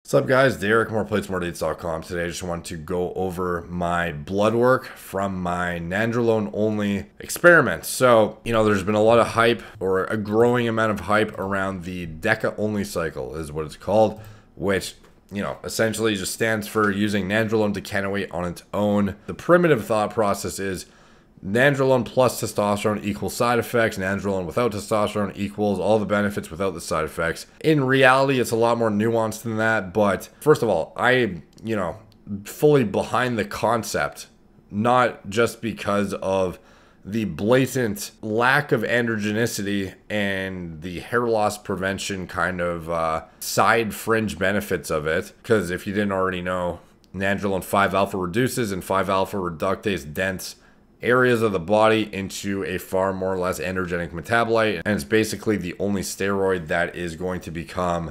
What's up, guys? Derek, moreplates.com. Today I just want to go over my blood work from my Nandrolone only experiment. So, there's been a lot of hype, or a growing amount of hype around the Deca only cycle is what it's called, which essentially just stands for using Nandrolone decanoate on its own. The primitive thought process is Nandrolone plus testosterone equals side effects. Nandrolone without testosterone equals all the benefits without the side effects. In reality, it's a lot more nuanced than that. But first of all, I, fully behind the concept, not just because of the blatant lack of androgenicity and the hair loss prevention kind of side fringe benefits of it. Because if you didn't already know, Nandrolone 5-alpha reduces and 5-alpha reductase dense areas of the body into a far more or less androgenic metabolite, and it's basically the only steroid that is going to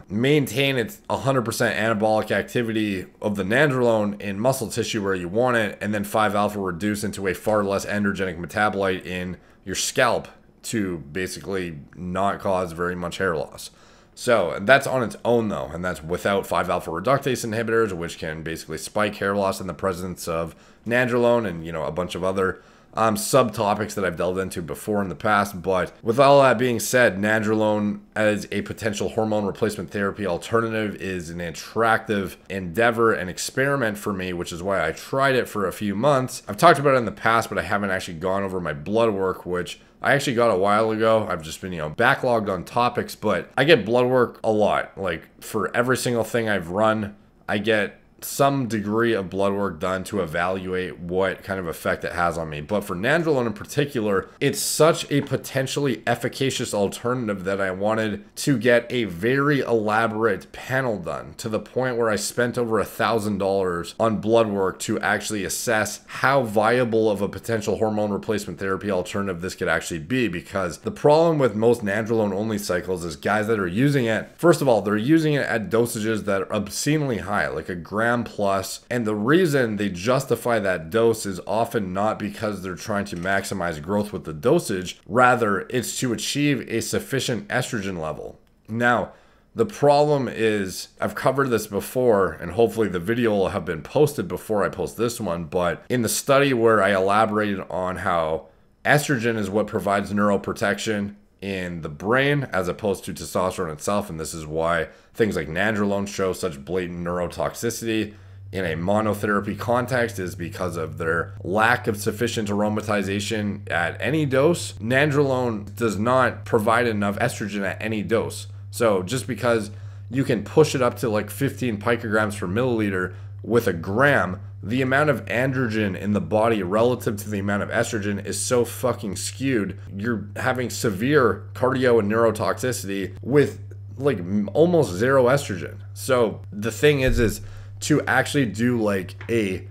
maintain its 100% anabolic activity of the Nandrolone in muscle tissue where you want it, and then 5-alpha reduce into a far less androgenic metabolite in your scalp to basically not cause very much hair loss. So that's on its own though, and that's without 5-alpha reductase inhibitors, which can basically spike hair loss in the presence of Nandrolone and a bunch of other subtopics that I've delved into before in the past. But with all that being said, Nandrolone as a potential hormone replacement therapy alternative is an attractive endeavor and experiment for me, which is why I tried it for a few months. I've talked about it in the past, but I haven't actually gone over my blood work, which I actually got a while ago. I've just been, backlogged on topics, but I get blood work a lot. Like for every single thing I've run, I get some degree of blood work done to evaluate what kind of effect it has on me. But for Nandrolone in particular, it's such a potentially efficacious alternative that I wanted to get a very elaborate panel done, to the point where I spent over $1,000 on blood work to actually assess how viable of a potential hormone replacement therapy alternative this could actually be. Because the problem with most Nandrolone only cycles is guys that are using it, first of all, they're using it at dosages that are obscenely high, like a gram plus, and the reason they justify that dose is often not because they're trying to maximize growth with the dosage, rather it's to achieve a sufficient estrogen level. Now, the problem is, I've covered this before, and hopefully the video will have been posted before I post this one, but in the study where I elaborated on how estrogen is what provides neuroprotection in the brain as opposed to testosterone itself, and this is why things like Nandrolone show such blatant neurotoxicity in a monotherapy context, is because of their lack of sufficient aromatization at any dose. Nandrolone does not provide enough estrogen at any dose. So just because you can push it up to like 15 picograms per milliliter with a gram, the amount of androgen in the body relative to the amount of estrogen is so fucking skewed. You're having severe cardio and neurotoxicity with like almost zero estrogen. So the thing is to actually do like a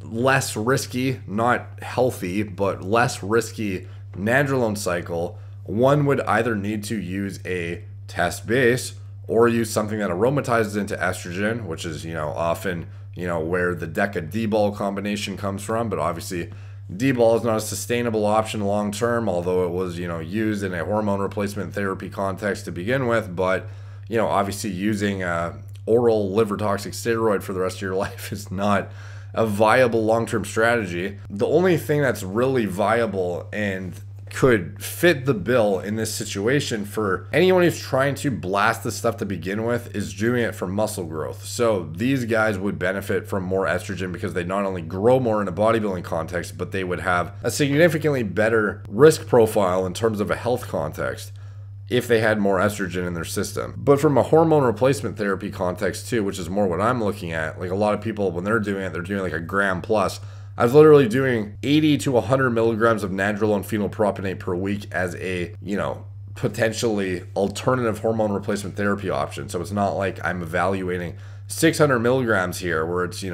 less risky, not healthy, but less risky Nandrolone cycle, one would either need to use a test base or use something that aromatizes into estrogen, which is, often where the Deca D-ball combination comes from. But obviously D-ball is not a sustainable option long term, although it was, used in a hormone replacement therapy context to begin with. But, obviously using oral liver toxic steroid for the rest of your life is not a viable long-term strategy. The only thing that's really viable and could fit the bill in this situation for anyone who's trying to blast this stuff to begin with is doing it for muscle growth. So these guys would benefit from more estrogen because they not only grow more in a bodybuilding context, but they would have a significantly better risk profile in terms of a health context if they had more estrogen in their system. But from a hormone replacement therapy context too, which is more what I'm looking at, like a lot of people, when they're doing it, they're doing like a gram plus. I was literally doing 80 to 100 milligrams of Nandrolone phenylpropionate per week as a, potentially alternative hormone replacement therapy option. So it's not like I'm evaluating 600 milligrams here where it's,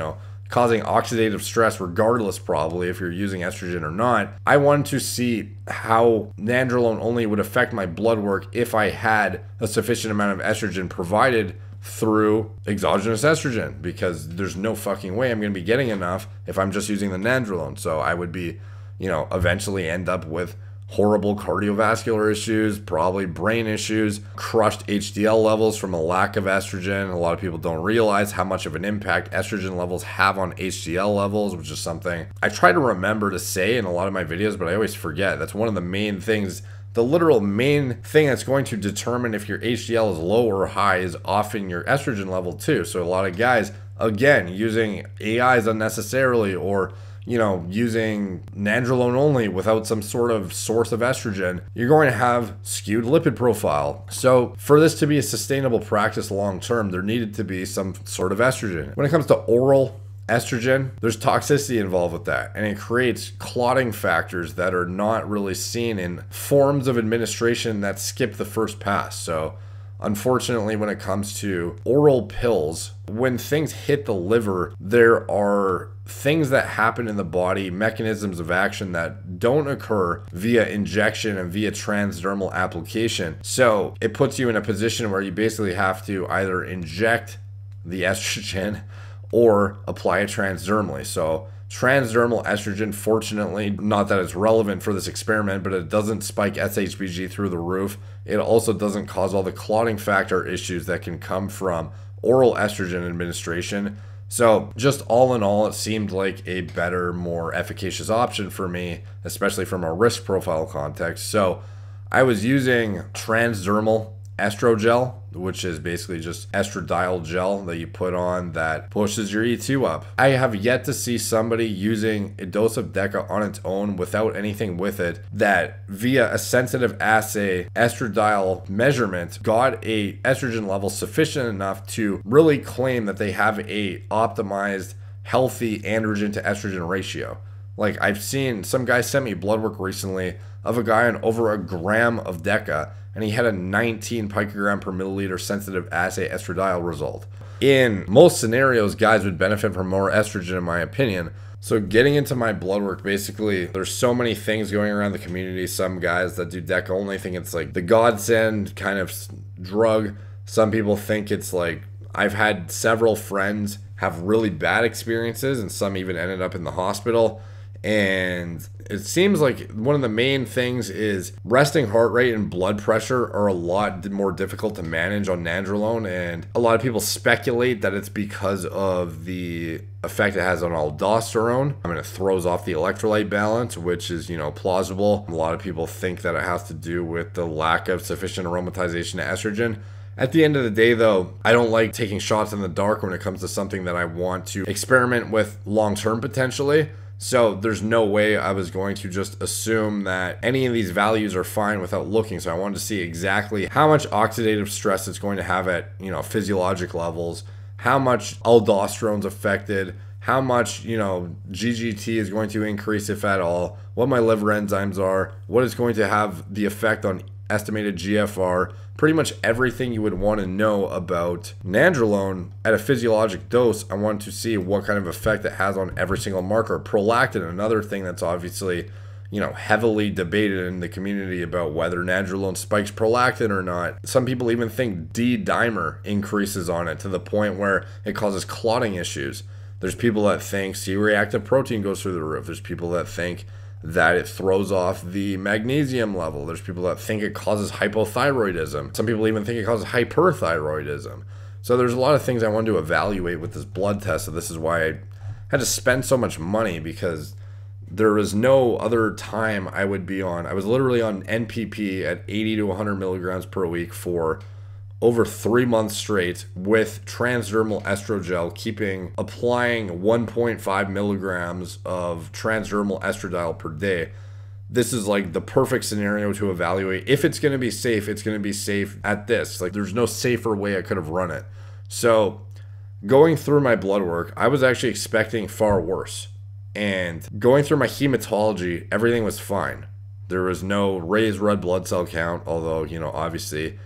causing oxidative stress regardless probably if you're using estrogen or not. I wanted to see how Nandrolone only would affect my blood work if I had a sufficient amount of estrogen provided through exogenous estrogen, because there's no fucking way I'm going to be getting enough if I'm just using the Nandrolone. So I would be, eventually end up with horrible cardiovascular issues, probably brain issues, crushed HDL levels from a lack of estrogen. A lot of people don't realize how much of an impact estrogen levels have on HDL levels, which is something I try to remember to say in a lot of my videos, but I always forget. That's one of the main things. The literal main thing that's going to determine if your HDL is low or high is often your estrogen level too. So a lot of guys, again, using AIs unnecessarily, or using Nandrolone only without some sort of source of estrogen, you're going to have skewed lipid profile. So for this to be a sustainable practice long term, there needed to be some sort of estrogen. When it comes to oral estrogen, there's toxicity involved with that, and it creates clotting factors that are not really seen in forms of administration that skip the first pass. So unfortunately, when it comes to oral pills, when things hit the liver, there are things that happen in the body, mechanisms of action that don't occur via injection and via transdermal application. So it puts you in a position where you basically have to either inject the estrogen or apply it transdermally. So transdermal estrogen, fortunately, not that it's relevant for this experiment, but it doesn't spike SHBG through the roof. It also doesn't cause all the clotting factor issues that can come from oral estrogen administration. So just all in all, it seemed like a better, more efficacious option for me, especially from a risk profile context. So I was using transdermal estrogel, which is basically just estradiol gel that you put on that pushes your E2 up. I have yet to see somebody using a dose of Deca on its own without anything with it that via a sensitive assay estradiol measurement got a estrogen level sufficient enough to really claim that they have a optimized healthy androgen to estrogen ratio. Like, I've seen some guy sent me blood work recently of a guy on over a gram of Deca, and he had a 19 picogram per milliliter sensitive assay estradiol result. In most scenarios, guys would benefit from more estrogen, in my opinion. So getting into my blood work, basically, there's so many things going around the community. Some guys that do Deca only think it's like the godsend kind of drug. Some people think it's like, I've had several friends have really bad experiences, and some even ended up in the hospital. And it seems like one of the main things is resting heart rate and blood pressure are a lot more difficult to manage on Nandrolone, and a lot of people speculate that it's because of the effect it has on aldosterone. I mean, it throws off the electrolyte balance, which is, plausible. A lot of people think that it has to do with the lack of sufficient aromatization to estrogen. At the end of the day, though, I don't like taking shots in the dark when it comes to something that I want to experiment with long-term potentially. So there's no way I was going to just assume that any of these values are fine without looking. So I wanted to see exactly how much oxidative stress it's going to have at, physiologic levels, how much aldosterone's affected, how much, GGT is going to increase, if at all, what my liver enzymes are, what is going to have the effect on estimated GFR, pretty much everything you would want to know about Nandrolone at a physiologic dose. I want to see what kind of effect it has on every single marker. Prolactin, another thing that's obviously, heavily debated in the community about whether Nandrolone spikes prolactin or not. Some people even think D-dimer increases on it to the point where it causes clotting issues. There's people that think C-Reactive Protein goes through the roof. There's people that think that it throws off the magnesium level. There's people that think it causes hypothyroidism. Some people even think it causes hyperthyroidism. So there's a lot of things I wanted to evaluate with this blood test. So this is why I had to spend so much money, because there was no other time I would be on. I was literally on NPP at 80 to 100 milligrams per week for over 3 months straight with transdermal estrogel, applying 1.5 milligrams of transdermal estradiol per day. This is like the perfect scenario to evaluate. If it's going to be safe, it's going to be safe at this. Like, there's no safer way I could have run it. So going through my blood work, I was actually expecting far worse. And going through my hematology, everything was fine. There was no raised red blood cell count, although, obviously,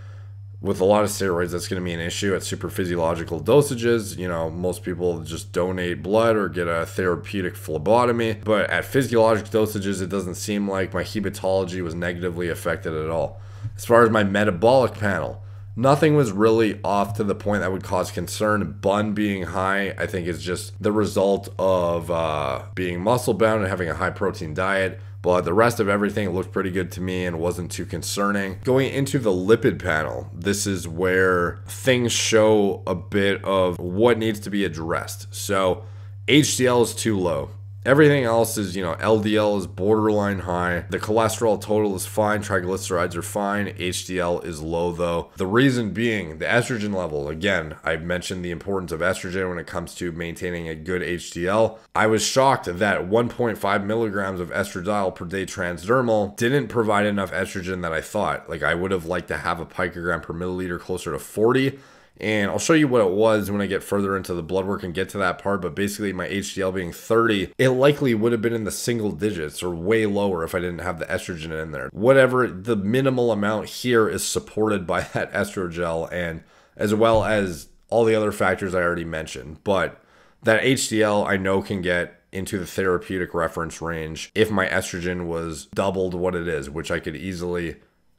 with a lot of steroids, that's going to be an issue at super physiological dosages. Most people just donate blood or get a therapeutic phlebotomy. But at physiologic dosages, it doesn't seem like my hematology was negatively affected at all. As far as my metabolic panel, nothing was really off to the point that would cause concern. BUN being high, I think, is just the result of being muscle bound and having a high protein diet. but the rest of everything looked pretty good to me and wasn't too concerning. Going into the lipid panel, this is where things show a bit of what needs to be addressed. So HDL is too low. Everything else is, LDL is borderline high. The cholesterol total is fine. Triglycerides are fine. HDL is low though. The reason being the estrogen level. Again, I mentioned the importance of estrogen when it comes to maintaining a good HDL. I was shocked that 1.5 milligrams of estradiol per day transdermal didn't provide enough estrogen that I thought. Like I would have liked to have a picogram per milliliter closer to 40. And I'll show you what it was when I get further into the blood work and get to that part. But basically my HDL being 30, it likely would have been in the single digits or way lower if I didn't have the estrogen in there. Whatever, the minimal amount here is supported by that estrogel and as well as all the other factors I already mentioned. But that HDL I know can get into the therapeutic reference range if my estrogen was doubled what it is, which I could easily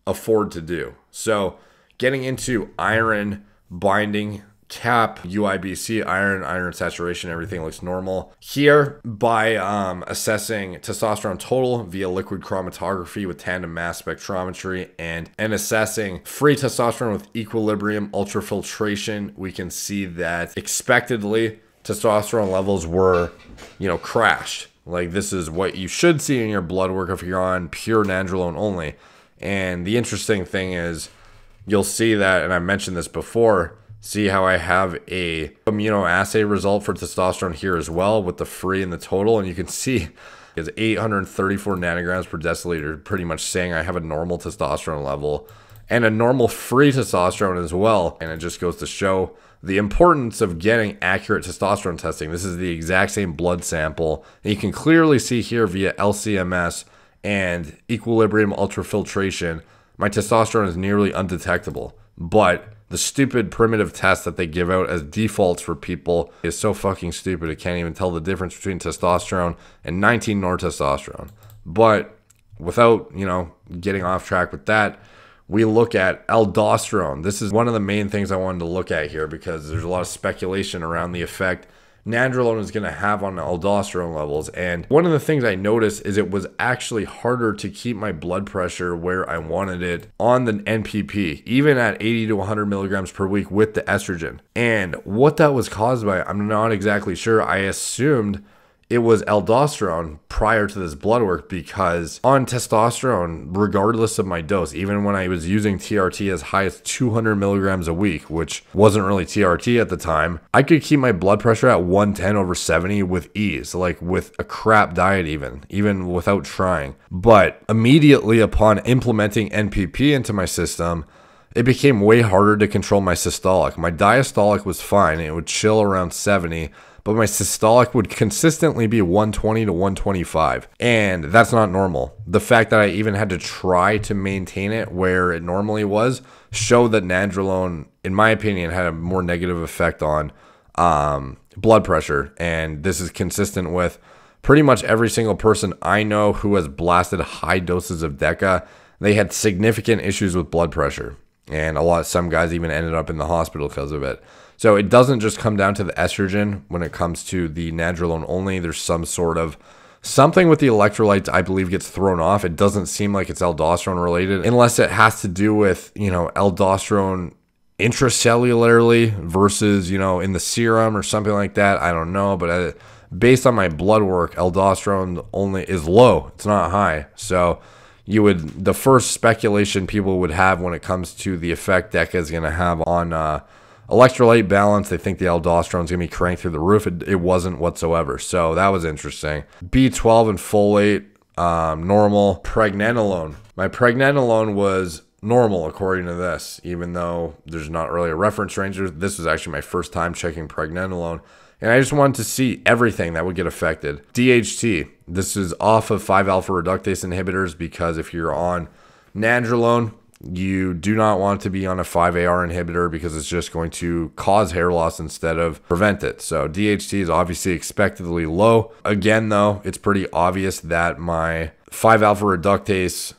afford to do. So getting into iron binding, cap, UIBC, iron saturation, everything looks normal. Here, by assessing testosterone total via liquid chromatography with tandem mass spectrometry and assessing free testosterone with equilibrium ultrafiltration, we can see that expectedly testosterone levels were, crashed. Like this is what you should see in your blood work if you're on pure Nandrolone only. And the interesting thing is, you'll see that, and I mentioned this before, see how I have a immunoassay result for testosterone here as well with the free and the total, and you can see it's 834 nanograms per deciliter, pretty much saying I have a normal testosterone level and a normal free testosterone as well. And it just goes to show the importance of getting accurate testosterone testing. This is the exact same blood sample, and you can clearly see here via LCMS and equilibrium ultrafiltration, my testosterone is nearly undetectable. But the stupid primitive test that they give out as defaults for people is so fucking stupid. It can't even tell the difference between testosterone and 19 nortestosterone. But without, getting off track with that, we look at aldosterone. This is one of the main things I wanted to look at here because there's a lot of speculation around the effect Nandrolone is going to have on aldosterone levels. And one of the things I noticed is it was actually harder to keep my blood pressure where I wanted it on the NPP, even at 80 to 100 milligrams per week with the estrogen. And what that was caused by, I'm not exactly sure. I assumed it was aldosterone prior to this blood work because on testosterone, regardless of my dose, even when I was using TRT as high as 200 milligrams a week, which wasn't really TRT at the time, I could keep my blood pressure at 110/70 with ease, like with a crap diet even without trying. But immediately upon implementing NPP into my system, it became way harder to control my systolic. My diastolic was fine. It would chill around 70. But my systolic would consistently be 120 to 125. And that's not normal. The fact that I even had to try to maintain it where it normally was showed that Nandrolone, in my opinion, had a more negative effect on blood pressure. And this is consistent with pretty much every single person I know who has blasted high doses of Deca. They had significant issues with blood pressure. And some guys even ended up in the hospital because of it. So it doesn't just come down to the estrogen when it comes to the Nandrolone only. There's something with the electrolytes I believe gets thrown off. It doesn't seem like it's aldosterone related unless it has to do with, aldosterone intracellularly versus, in the serum or something like that. I don't know. But based on my blood work, aldosterone only is low. It's not high. So the first speculation people would have when it comes to the effect Deca is going to have on electrolyte balance, they think the aldosterone is going to be cranked through the roof. It wasn't whatsoever. So that was interesting. B12 and folate, normal. Pregnenolone. My pregnenolone was normal according to this, even though there's not really a reference range. This was actually my first time checking pregnenolone. And I just wanted to see everything that would get affected. DHT. This is off of 5-alpha reductase inhibitors because if you're on Nandrolone, you do not want to be on a 5-AR inhibitor because it's just going to cause hair loss instead of prevent it. So DHT is obviously expectedly low. Again, though, it's pretty obvious that my 5-alpha reductase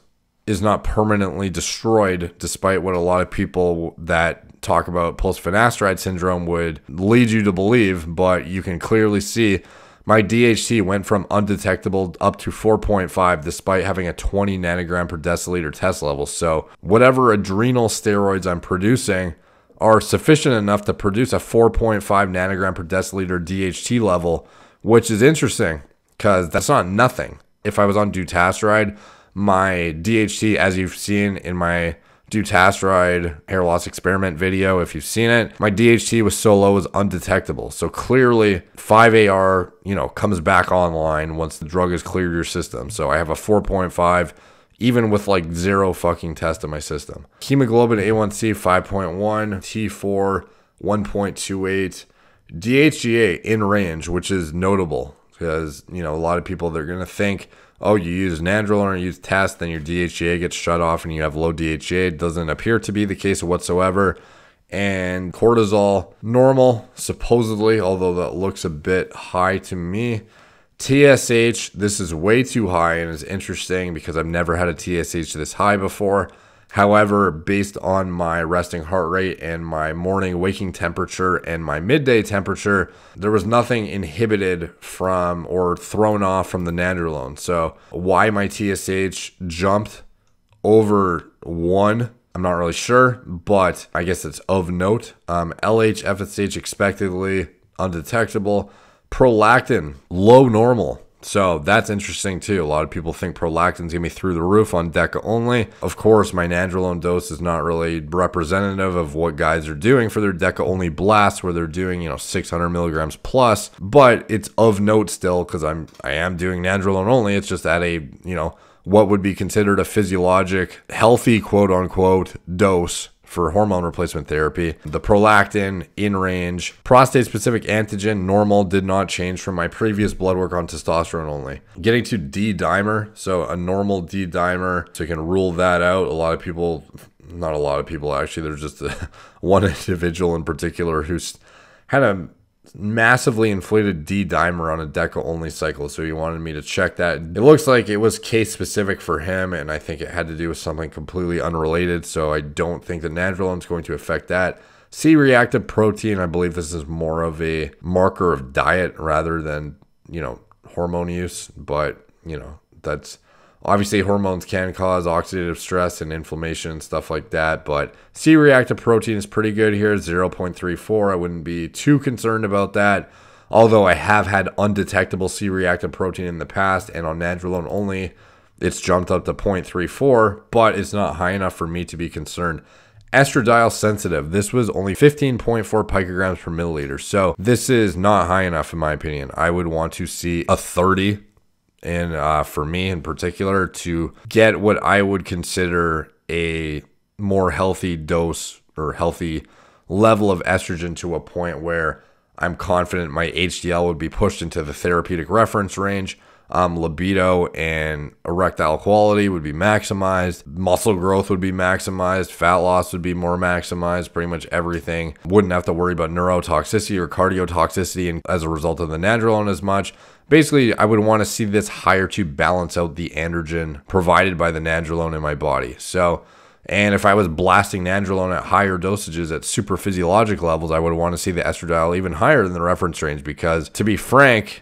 is not permanently destroyed, despite what a lot of people that talk about post-finasteride syndrome would lead you to believe. But you can clearly see my DHT went from undetectable up to 4.5 despite having a 20 nanogram per deciliter test level. So whatever adrenal steroids I'm producing are sufficient enough to produce a 4.5 nanogram per deciliter DHT level, which is interesting because that's not nothing. If I was on dutasteride, my DHT, as you've seen in my dutasteride hair loss experiment video, if you've seen it, my DHT was so low it was undetectable. So clearly 5AR, comes back online once the drug has cleared your system. So I have a 4.5 even with like zero fucking test in my system. Hemoglobin A1C 5.1, T4 1.28, DHEA in range, which is notable because, a lot of people, they're going to think, oh, you use Nandrolone or use test, then your DHEA gets shut off and you have low DHEA. It doesn't appear to be the case whatsoever. And cortisol, normal, supposedly, although that looks a bit high to me. TSH, this is way too high and is interesting because I've never had a TSH this high before. However, based on my resting heart rate and my morning waking temperature and my midday temperature, there was nothing inhibited from or thrown off from the Nandrolone. So why my TSH jumped over 1, I'm not really sure, but I guess it's of note. LH, FSH expectedly undetectable. Prolactin, low normal. So that's interesting too. A lot of people think prolactin's gonna be through the roof on Deca only. Of course, my Nandrolone dose is not really representative of what guys are doing for their Deca only blasts, where they're doing 600 milligrams plus. But it's of note still because I am doing Nandrolone only. It's just at a what would be considered a physiologic, healthy, quote unquote, dose for hormone replacement therapy. The prolactin in range, prostate specific antigen normal, did not change from my previous blood work on testosterone only. Getting to D dimer, so a normal D dimer, so you can rule that out. A lot of people, not a lot of people actually, there's just one individual in particular who's had a massively inflated D dimer on a Deca only cycle, so he wanted me to check that. It looks like it was case specific for him, and I think it had to do with something completely unrelated, so I don't think the Nandrolone is going to affect that. C-Reactive Protein, I believe this is more of a marker of diet rather than hormone use, but that's obviously hormones can cause oxidative stress and inflammation and stuff like that, but C-reactive protein is pretty good here, 0.34. I wouldn't be too concerned about that, although I have had undetectable C-reactive protein in the past, and on Nandrolone only, it's jumped up to 0.34, but it's not high enough for me to be concerned. Estradiol sensitive, this was only 15.4 picograms per milliliter, so this is not high enough in my opinion. I would want to see a 30, and for me in particular, to get what I would consider a more healthy dose or healthy level of estrogen to a point where I'm confident my HDL would be pushed into the therapeutic reference range. Libido and erectile quality would be maximized. Muscle growth would be maximized. Fat loss would be more maximized. Pretty much everything. Wouldn't have to worry about neurotoxicity or cardiotoxicity and as a result of the Nandrolone as much. Basically, I would want to see this higher to balance out the androgen provided by the Nandrolone in my body. So, and if I was blasting Nandrolone at higher dosages at super physiologic levels, I would want to see the estradiol even higher than the reference range, because to be frank,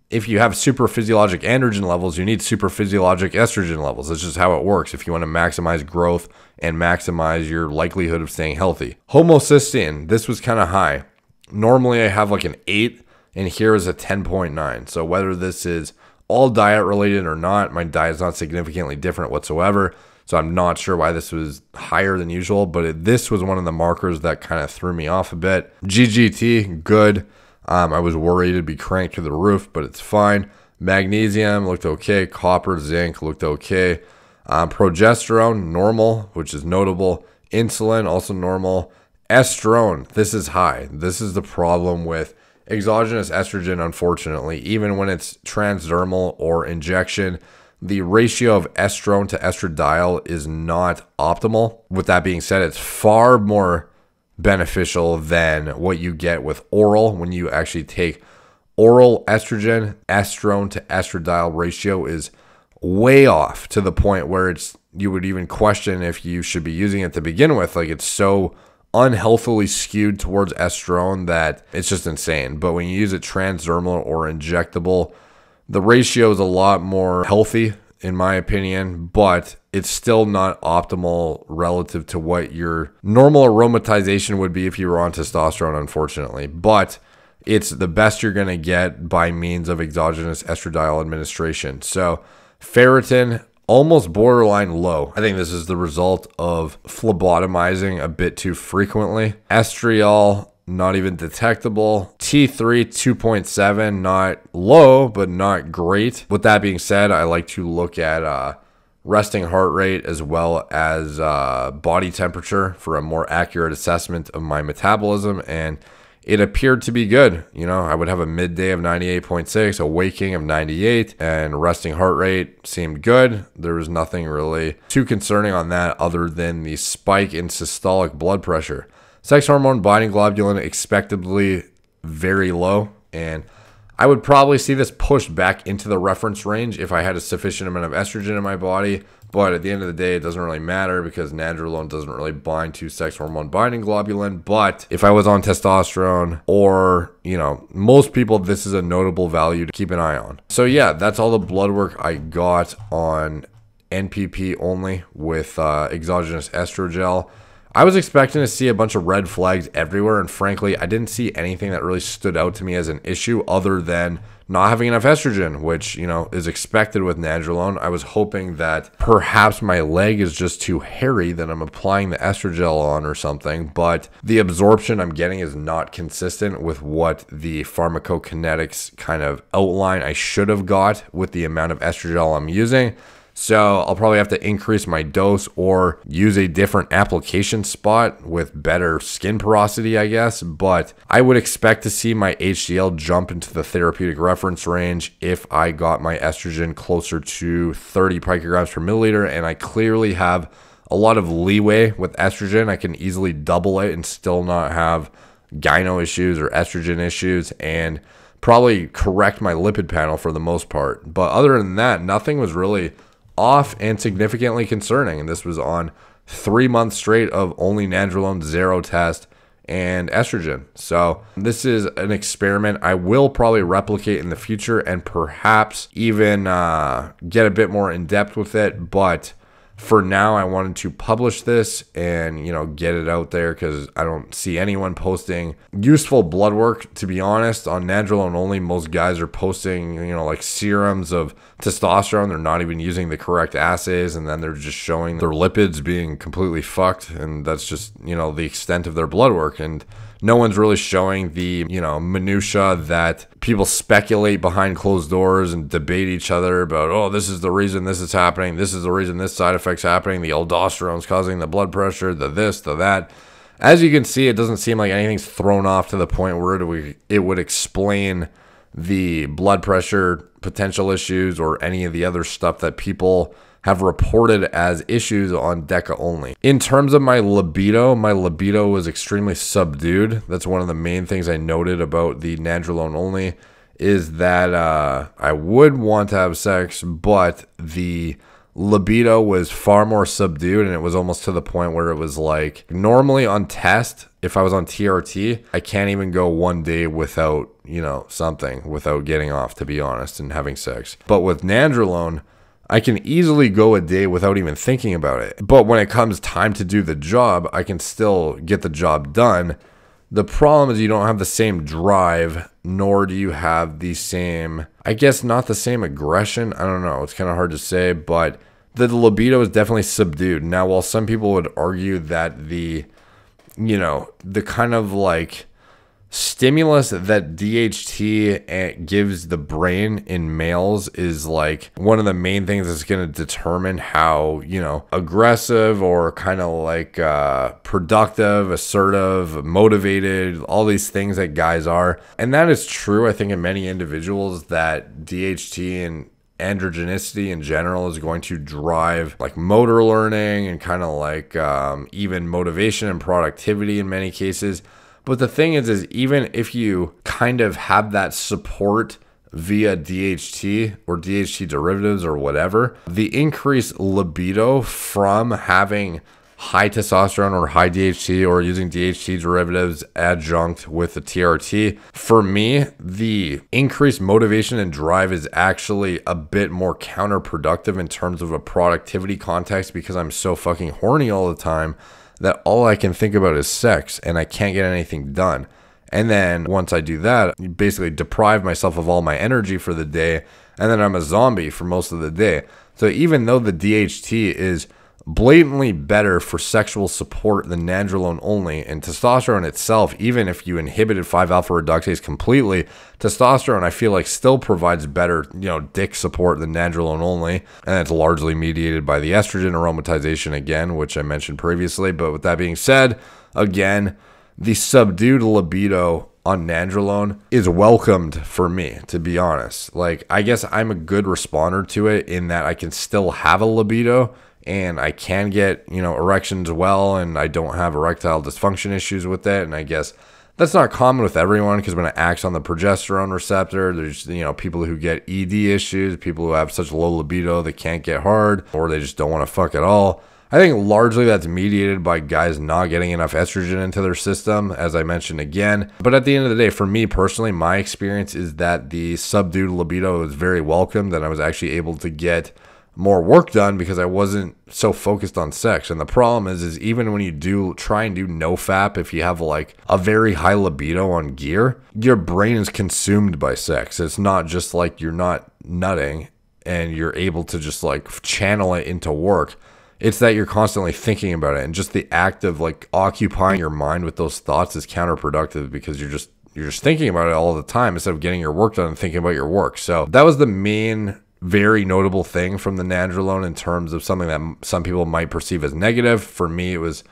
if you have super physiologic androgen levels, you need super physiologic estrogen levels. That's just how it works if you want to maximize growth and maximize your likelihood of staying healthy. Homocysteine, this was kind of high. Normally I have like an 8, and here is a 10.9. So whether this is all diet related or not, my diet is not significantly different whatsoever. So I'm not sure why this was higher than usual, but this was one of the markers that kind of threw me off a bit. GGT, good. I was worried it'd be cranked to the roof, but it's fine. Magnesium looked okay. Copper, zinc looked okay. Progesterone, normal, which is notable. Insulin, also normal. Estrone, this is high. This is the problem with exogenous estrogen, unfortunately. Even when it's transdermal or injection, the ratio of estrone to estradiol is not optimal. With that being said, it's far more beneficial than what you get with oral. When you actually take oral estrogen, estrone to estradiol ratio is way off to the point where you would even question if you should be using it to begin with. Like, it's so unhealthily skewed towards estrone that it's just insane. But when you use it transdermal or injectable, the ratio is a lot more healthy in my opinion, but it's still not optimal relative to what your normal aromatization would be if you were on testosterone, unfortunately. But it's the best you're going to get by means of exogenous estradiol administration. So ferritin, almost borderline low. I think this is the result of phlebotomizing a bit too frequently. Estriol, not even detectable. T3, 2.7, not low, but not great. With that being said, I like to look at resting heart rate as well as body temperature for a more accurate assessment of my metabolism, and it appeared to be good. You know, I would have a midday of 98.6, a waking of 98, and resting heart rate seemed good. There was nothing really too concerning on that other than the spike in systolic blood pressure. Sex hormone binding globulin expectably very low, and I would probably see this pushed back into the reference range if I had a sufficient amount of estrogen in my body. But at the end of the day, it doesn't really matter because Nandrolone doesn't really bind to sex hormone binding globulin. But if I was on testosterone or, you know, most people, this is a notable value to keep an eye on. So yeah, that's all the blood work I got on NPP only with exogenous estrogel. I was expecting to see a bunch of red flags everywhere, and frankly, I didn't see anything that really stood out to me as an issue other than not having enough estrogen, which, you know, is expected with Nandrolone. I was hoping that perhaps my leg is just too hairy that I'm applying the estrogel on or something, but the absorption I'm getting is not consistent with what the pharmacokinetics kind of outline I should have got with the amount of estrogel I'm using. So I'll probably have to increase my dose or use a different application spot with better skin porosity, I guess. But I would expect to see my HDL jump into the therapeutic reference range if I got my estrogen closer to 30 picograms per milliliter. And I clearly have a lot of leeway with estrogen. I can easily double it and still not have gyno issues or estrogen issues, and probably correct my lipid panel for the most part. But other than that, nothing was really off and significantly concerning, and this was on 3 months straight of only Nandrolone, zero test, and estrogen. So this is an experiment I will probably replicate in the future and perhaps even get a bit more in depth with it. But for now, I wanted to publish this and, you know, get it out there because I don't see anyone posting useful blood work, to be honest. On Nandrolone only, most guys are posting, you know, like serums of testosterone. They're not even using the correct assays, and then they're just showing their lipids being completely fucked, and that's just, you know, the extent of their blood work. And no one's really showing the, you know, minutia that people speculate behind closed doors and debate each other about, oh, this is the reason this is happening. This is the reason this side effect's happening. The aldosterone's causing the blood pressure, the this, the that. As you can see, it doesn't seem like anything's thrown off to the point where it would explain the blood pressure potential issues or any of the other stuff that people have reported as issues on Deca only. In terms of my libido was extremely subdued. That's one of the main things I noted about the Nandrolone only, is that I would want to have sex, but the libido was far more subdued, and it was almost to the point where it was like, normally on test, if I was on TRT, I can't even go 1 day without, you know, something, without getting off, to be honest, and having sex. But with Nandrolone, I can easily go a day without even thinking about it. But when it comes time to do the job, I can still get the job done. The problem is you don't have the same drive, nor do you have the same, I guess not the same aggression. I don't know. It's kind of hard to say, but the libido is definitely subdued. Now, while some people would argue that the, you know, the kind of like stimulus that DHT gives the brain in males is like one of the main things that's going to determine how, you know, aggressive or kind of like productive, assertive, motivated, all these things that guys are. And that is true, I think, in many individuals, that DHT and androgenicity in general is going to drive like motor learning and kind of like even motivation and productivity in many cases. But the thing is even if you kind of have that support via DHT or DHT derivatives or whatever, the increased libido from having high testosterone or high DHT or using DHT derivatives adjunct with the TRT. For me, the increased motivation and drive is actually a bit more counterproductive in terms of a productivity context, because I'm so fucking horny all the time that all I can think about is sex and I can't get anything done. And then once I do that, I basically deprive myself of all my energy for the day, and then I'm a zombie for most of the day. So even though the DHT is blatantly better for sexual support than Nandrolone only, and testosterone itself, even if you inhibited 5-alpha reductase completely, testosterone I feel like still provides better, dick support than Nandrolone only, and it's largely mediated by the estrogen aromatization again, which I mentioned previously. But with that being said, again, the subdued libido on Nandrolone is welcomed for me, to be honest. Like, I guess I'm a good responder to it in that I can still have a libido and I can get, erections well, and I don't have erectile dysfunction issues with it. And I guess that's not common with everyone, because when it acts on the progesterone receptor, there's, people who get ED issues, people who have such low libido they can't get hard, or they just don't want to fuck at all. I think largely that's mediated by guys not getting enough estrogen into their system, as I mentioned again. But at the end of the day, for me personally, my experience is that the subdued libido was very welcome, that I was actually able to get more work done because I wasn't so focused on sex. And the problem is even when you do try and do no FAP, if you have like a very high libido on gear, your brain is consumed by sex. It's not just like you're not nutting and you're able to just like channel it into work. It's that you're constantly thinking about it, and just the act of like occupying your mind with those thoughts is counterproductive, because you're just thinking about it all the time instead of getting your work done and thinking about your work. So that was the main very notable thing from the Nandrolone in terms of something that some people might perceive as negative. For me, it was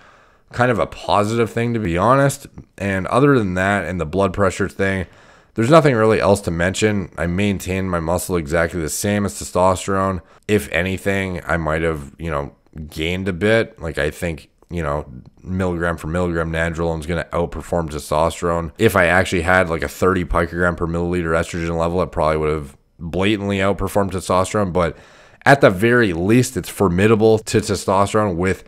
kind of a positive thing, to be honest. And other than that, and the blood pressure thing, there's nothing really else to mention. I maintained my muscle exactly the same as testosterone. If anything, I might have, gained a bit. Like, I think, milligram for milligram Nandrolone is going to outperform testosterone. If I actually had like a 30 picogram per milliliter estrogen level, it probably would have blatantly outperformed testosterone. But at the very least, it's formidable to testosterone with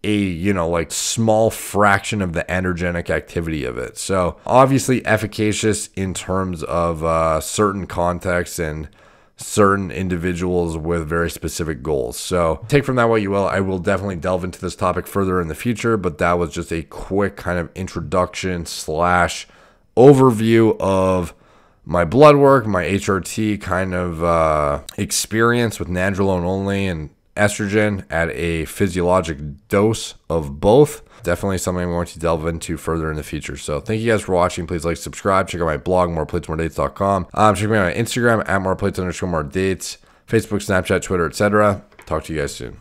a, like small fraction of the androgenic activity of it. So obviously efficacious in terms of certain contexts and certain individuals with very specific goals. So take from that what you will. I will definitely delve into this topic further in the future, but that was just a quick kind of introduction / overview of my blood work, my HRT kind of experience with Nandrolone only and estrogen at a physiologic dose of both. Definitely something I'm going to delve into further in the future. So thank you guys for watching. Please like, subscribe, check out my blog, moreplates.com. Check me out on Instagram at moreplates_moredates, Facebook, Snapchat, Twitter, etc. Talk to you guys soon.